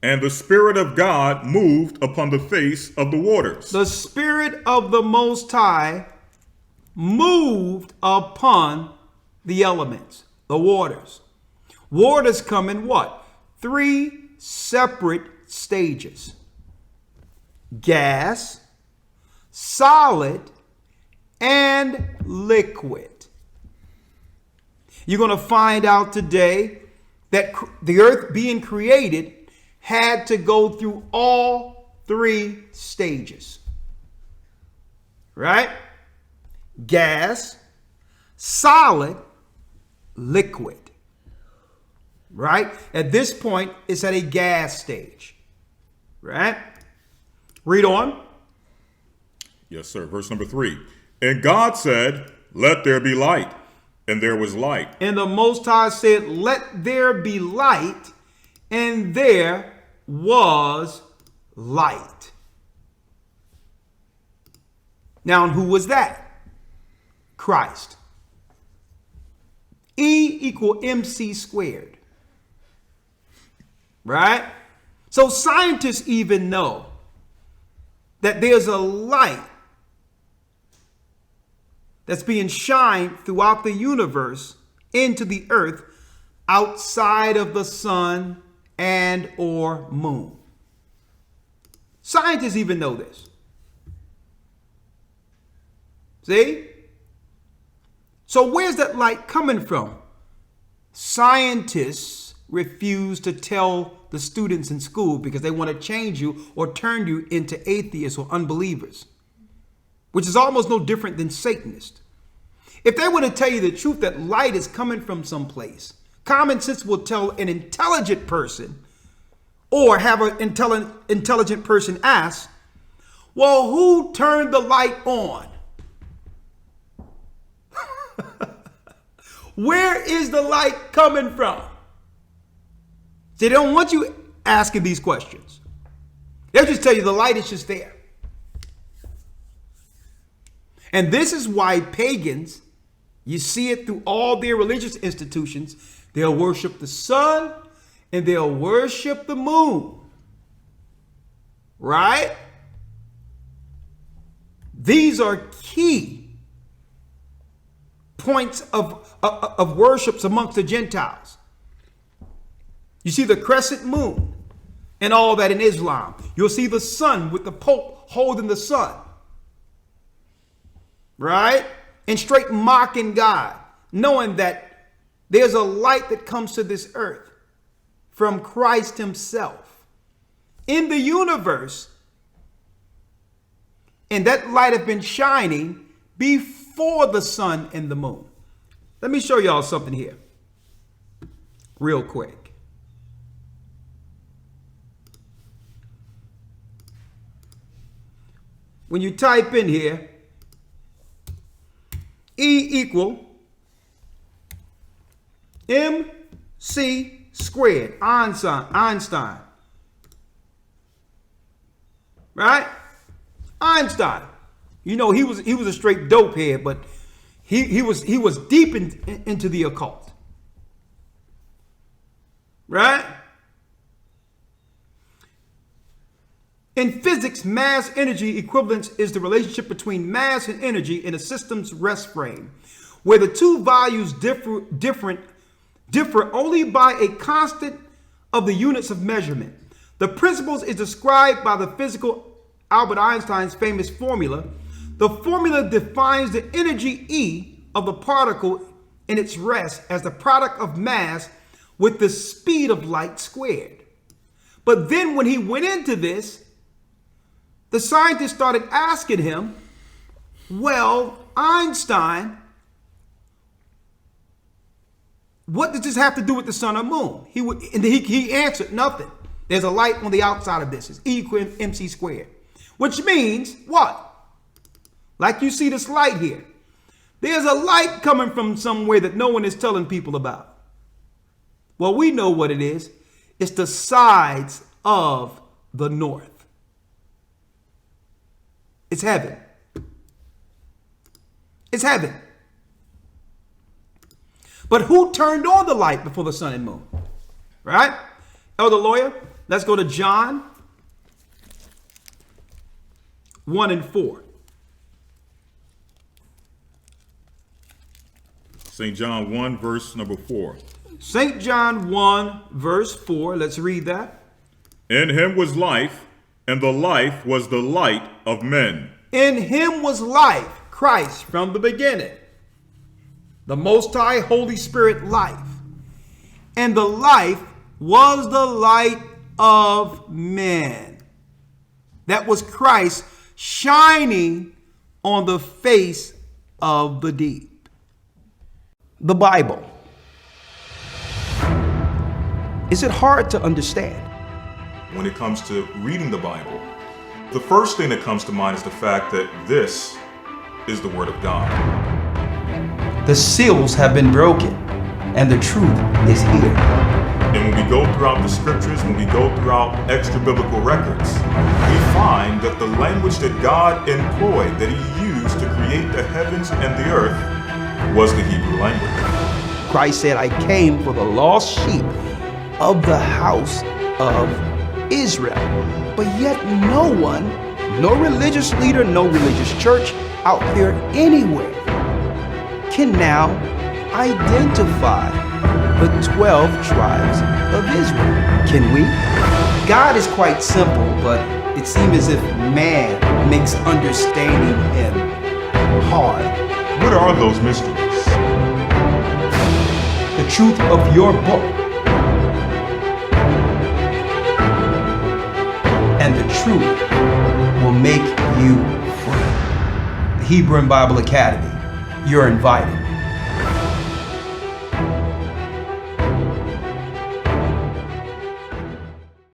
And the Spirit of God moved upon the face of the waters. The Spirit of the Most High moved upon the elements, the waters. Waters come in what? 3 separate stages: gas, solid, and liquid. You're going to find out today that the earth being created had to go through all 3 stages. Right? Gas, solid, liquid. Right? At this point, it's at a gas stage. Right? Read on. Yes, sir. Verse number 3. And God said, "Let there be light." And there was light. And the Most High said, "Let there be light." And there was light. Now, who was that? Christ. E equal MC squared. Right? So scientists even know that there's a light that's being shined throughout the universe into the earth outside of the sun and or moon. Scientists even know this. See? So where's that light coming from? Scientists refuse to tell the students in school because they want to change you or turn you into atheists or unbelievers, which is almost no different than Satanists. If they were to tell you the truth that light is coming from someplace, common sense will tell an intelligent person, or have an intelligent person ask, well, who turned the light on? Where is the light coming from? They don't want you asking these questions. They'll just tell you the light is just there. And this is why pagans, you see it through all their religious institutions, they'll worship the sun and they'll worship the moon. Right? These are key points of worships amongst the Gentiles. You see the crescent moon and all that in Islam. You'll see the sun with the Pope holding the sun. Right? And straight mocking God, knowing that there's a light that comes to this earth from Christ himself in the universe. And that light has been shining before the sun and the moon. Let me show y'all something here real quick. When you type in here, E equal MC squared, Einstein. Right? Einstein. You know, he was a straight dope head, but he was deep into the occult. Right? In physics, mass energy equivalence is the relationship between mass and energy in a system's rest frame, where the two values differ only by a constant of the units of measurement. The principle is described by the physical Albert Einstein's famous formula. The formula defines the energy E of the particle in its rest as the product of mass with the speed of light squared. But then when he went into this, the scientists started asking him, well, Einstein, what does this have to do with the sun or moon? He answered, nothing. There's a light on the outside of this. It's E equal MC squared. Which means what? Like you see this light here. There's a light coming from somewhere that no one is telling people about. Well, we know what it is. It's the sides of the north. It's heaven. It's heaven. But who turned on the light before the sun and moon? Right? Elder Lawya, Let's go to John 1 and 4. St. John 1, verse number 4. St. John 1, verse 4. Let's read that. In him was life, and the life was the light of men. In him was life, Christ from the beginning. The Most High Holy Spirit life. And the life was the light of men. That was Christ shining on the face of the deep. The Bible. Is it hard to understand? When it comes to reading the Bible, the first thing that comes to mind is the fact that this is the Word of God. The seals have been broken, and the truth is here. And when we go throughout the scriptures, when we go throughout extra biblical records, we find that the language that God employed, that He used to create the heavens and the earth, was the Hebrew language. Christ said, I came for the lost sheep of the house of Israel. But yet no one, no religious leader, no religious church out there anywhere can now identify the 12 tribes of Israel. Can we? God is quite simple, but it seems as if man makes understanding Him hard. What are those mysteries? The truth of your book and the truth will make you free. The Hebrew and Bible Academy. You're invited.